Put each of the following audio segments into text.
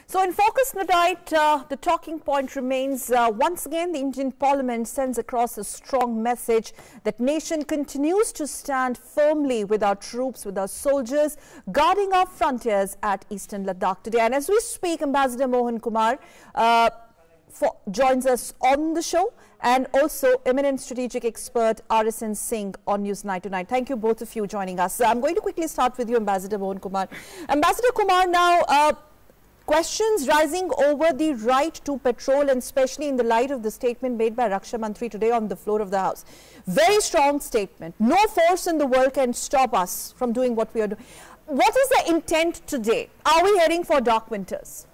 So in focus tonight, the talking point remains once again the Indian Parliament sends across a strong message that nation continues to stand firmly with our troops, with our soldiers guarding our frontiers at Eastern Ladakh today. And as we speak, Ambassador Mohan Kumar joins us on the show, and also eminent strategic expert RSN Singh on Newsnight tonight. Thank you both of you joining us. I'm going to quickly start with you, Ambassador Mohan Kumar. Ambassador Kumar, now questions rising over the right to patrol, and especially in the light of the statement made by Raksha Mantri today on the floor of the House. Very strong statement. No force in the world can stop us from doing what we are doing. What is the intent today? Are we heading for dark winters?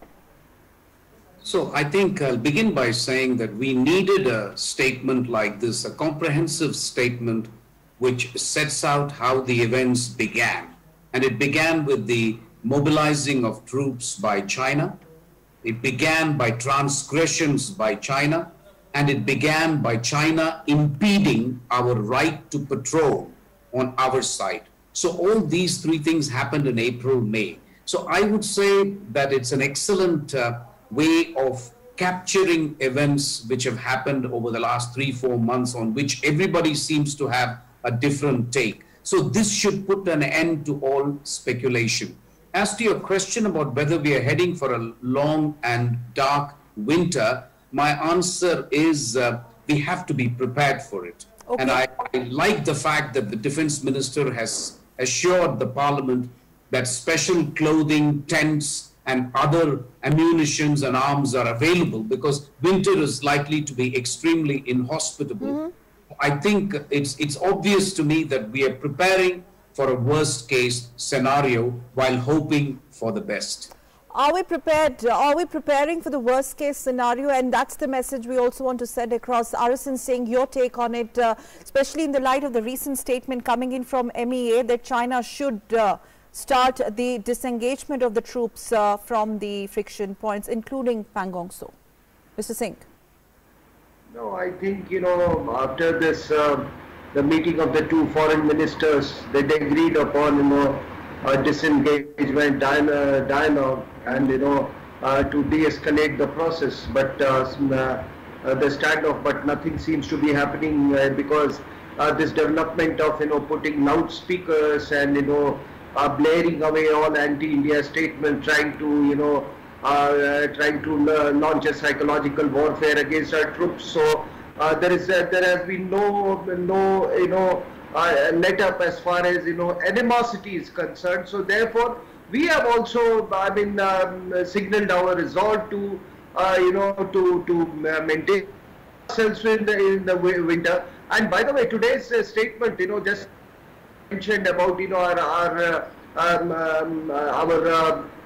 So I think I'll begin by saying that we needed a statement like this, a comprehensive statement which sets out how the events began. And it began with the mobilizing of troops by China. It began by transgressions by China, and it began by China impeding our right to patrol on our side. So all these three things happened in April, May. So I would say that it's an excellent way of capturing events which have happened over the last 3-4 months, on which everybody seems to have a different take. So this should put an end to all speculation. As to your question about whether we are heading for a long and dark winter, my answer is we have to be prepared for it. Okay. And I like the fact that the Defense Minister has assured the Parliament that special clothing, tents, and other ammunitions and arms are available, because winter is likely to be extremely inhospitable. I think it's obvious to me that we are preparing for a worst case scenario while hoping for the best. Are we prepared? Are we preparing for the worst case scenario? And that's the message we also want to send across. RSN Singh, your take on it, especially in the light of the recent statement coming in from MEA that China should start the disengagement of the troops from the friction points, including Pangong Tso. Mr. Singh. No, I think, after this, the meeting of the two foreign ministers, they agreed upon, a disengagement dialogue and, to de-escalate the process. But the standoff, but nothing seems to be happening because this development of, putting loudspeakers and, blaring away all anti-India statements, trying to, launch a psychological warfare against our troops. So there has been no let up as far as animosity is concerned. So therefore, we have also signaled our resolve to to maintain ourselves in the winter. And by the way, today's statement just mentioned about our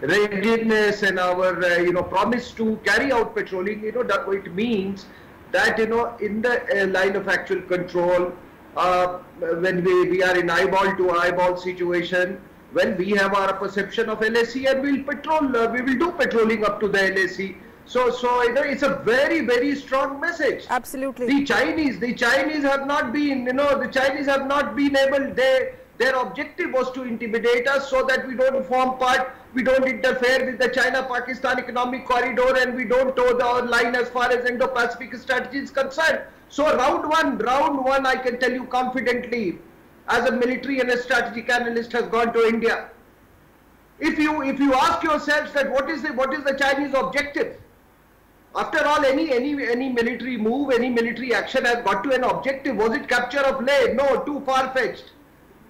readiness and our promise to carry out patrolling. It means that in the line of actual control, when we are in eyeball to eyeball situation, when we have our perception of LAC, and we'll patrol, we will do patrolling up to the LAC. So it's a very, very strong message. Absolutely. The Chinese have not been, the Chinese have not been able. Their objective was to intimidate us so that we don't form part, we don't interfere with the China-Pakistan economic corridor, and we don't toe our line as far as Indo-Pacific strategy is concerned. So round one, I can tell you confidently, as a military and a strategic analyst, has gone to India. If you ask yourselves that what is the Chinese objective? After all, any military move, any military action has got to an objective. Was it capture of Leh? No, too far-fetched.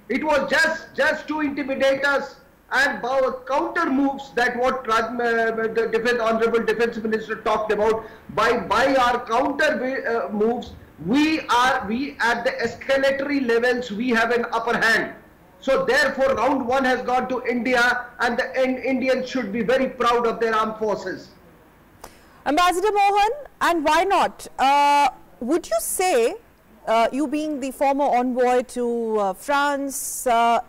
It was just to intimidate us, and counter moves that what the Honorable Defence Minister talked about. By our counter moves, we at the escalatory levels, we have an upper hand. So therefore, round one has gone to India, and the Indians should be very proud of their armed forces. Ambassador Mohan, and why not? Would you say, you being the former envoy to France, the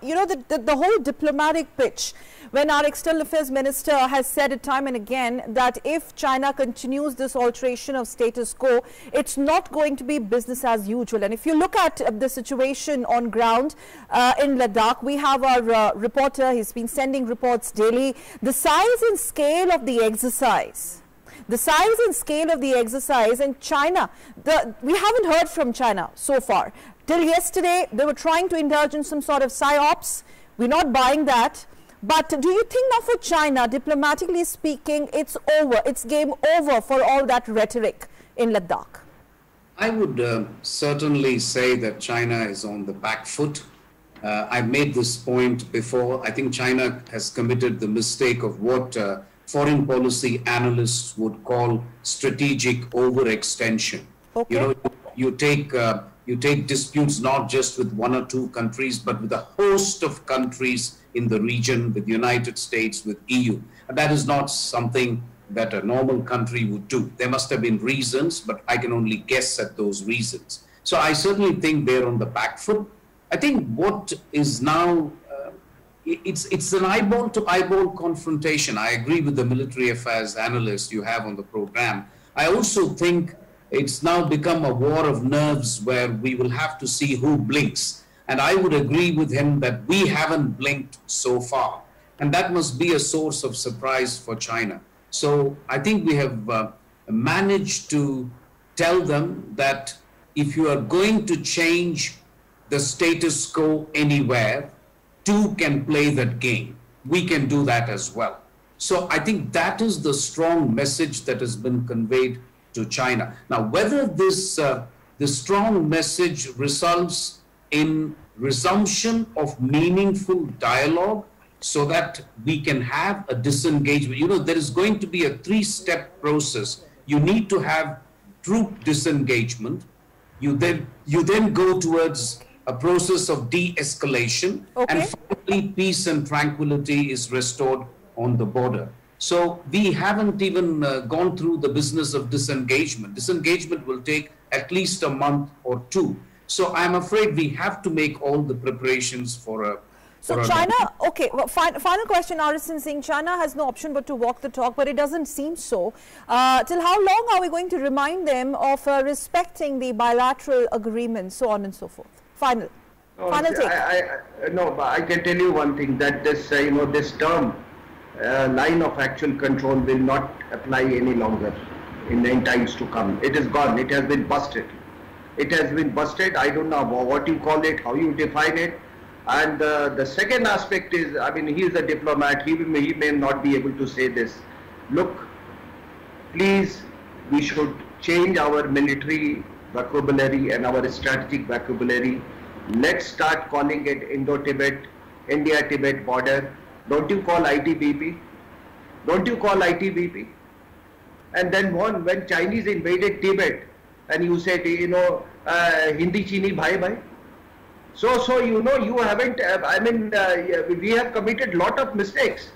whole diplomatic pitch when our External Affairs Minister has said it time and again that if China continues this alteration of status quo, it's not going to be business as usual. And if you look at the situation on ground in Ladakh, we have our reporter, he's been sending reports daily. The size and scale of the exercise. The size and scale of the exercise in China, we haven't heard from China so far. Till yesterday, they were trying to indulge in some sort of psyops. We're not buying that. But do you think now for China, diplomatically speaking, it's over, it's game over for all that rhetoric in Ladakh? I would certainly say that China is on the back foot. I've made this point before. I think China has committed the mistake of what foreign policy analysts would call strategic overextension. Okay. You know, you take disputes not just with one or two countries, but with a host of countries in the region, with the United States, with EU. And that is not something that a normal country would do. There must have been reasons, but I can only guess at those reasons. So I certainly think they're on the back foot. I think what is now it's an eyeball-to-eyeball confrontation. I agree with the military affairs analyst you have on the program. I also think it's now become a war of nerves where we will have to see who blinks. And I would agree with him that we haven't blinked so far. And that must be a source of surprise for China. So I think we have managed to tell them that if you are going to change the status quo anywhere, two can play that game. We can do that as well. So I think that is the strong message that has been conveyed to China. Now, whether this strong message results in resumption of meaningful dialogue so that we can have a disengagement. You know, there is going to be a three-step process. You need to have troop disengagement. You then go towards a process of de-escalation, okay, and finally peace and tranquility is restored on the border. So we haven't even gone through the business of disengagement. Disengagement will take at least a month or two. So I'm afraid we have to make all the preparations for a... So China, okay, well, final question, Arasin Singh. China has no option but to walk the talk, but it doesn't seem so. Till how long are we going to remind them of respecting the bilateral agreements, so on and so forth? Final take. No, but I can tell you one thing, that this, this term, line of actual control will not apply any longer in times to come. It is gone. It has been busted. It has been busted. I don't know what you call it, how you define it. And the second aspect is, I mean, he is a diplomat. He may not be able to say this. Look, please, we should change our military vocabulary and our strategic vocabulary. Let's start calling it Indo-Tibet, India-Tibet border. Don't you call ITBP? Don't you call ITBP? And then when Chinese invaded Tibet, and you said, Hindi Chini bhai bhai. So you haven't, we have committed lot of mistakes.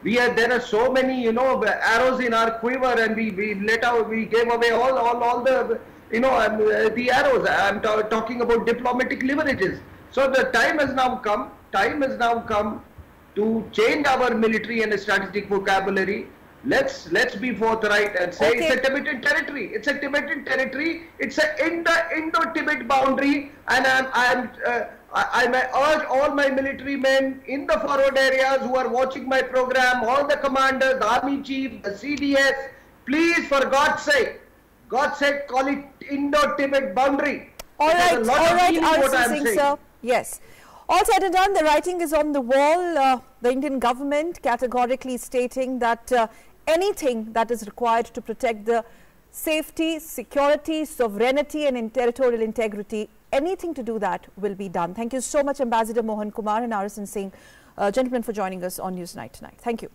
There are so many, arrows in our quiver, and we gave away all the, the arrows. I'm talking about diplomatic leverages. So the time has now come to change our military and strategic vocabulary. Let's be forthright and say, okay, it's a Tibetan territory. It's a Tibetan territory. It's an Indo-Tibet boundary, and I may urge all my military men in the forward areas who are watching my program, all the commanders, the army chief, the CDS, please, for God's sake, call it Indo-Tibet boundary. All right, Arasin Singh, sir. Yes. All said and done, the writing is on the wall. The Indian government categorically stating that anything that is required to protect the safety, security, sovereignty and territorial integrity, anything to do that will be done. Thank you so much, Ambassador Mohan Kumar and Arasin Singh, gentlemen, for joining us on Newsnight tonight. Thank you.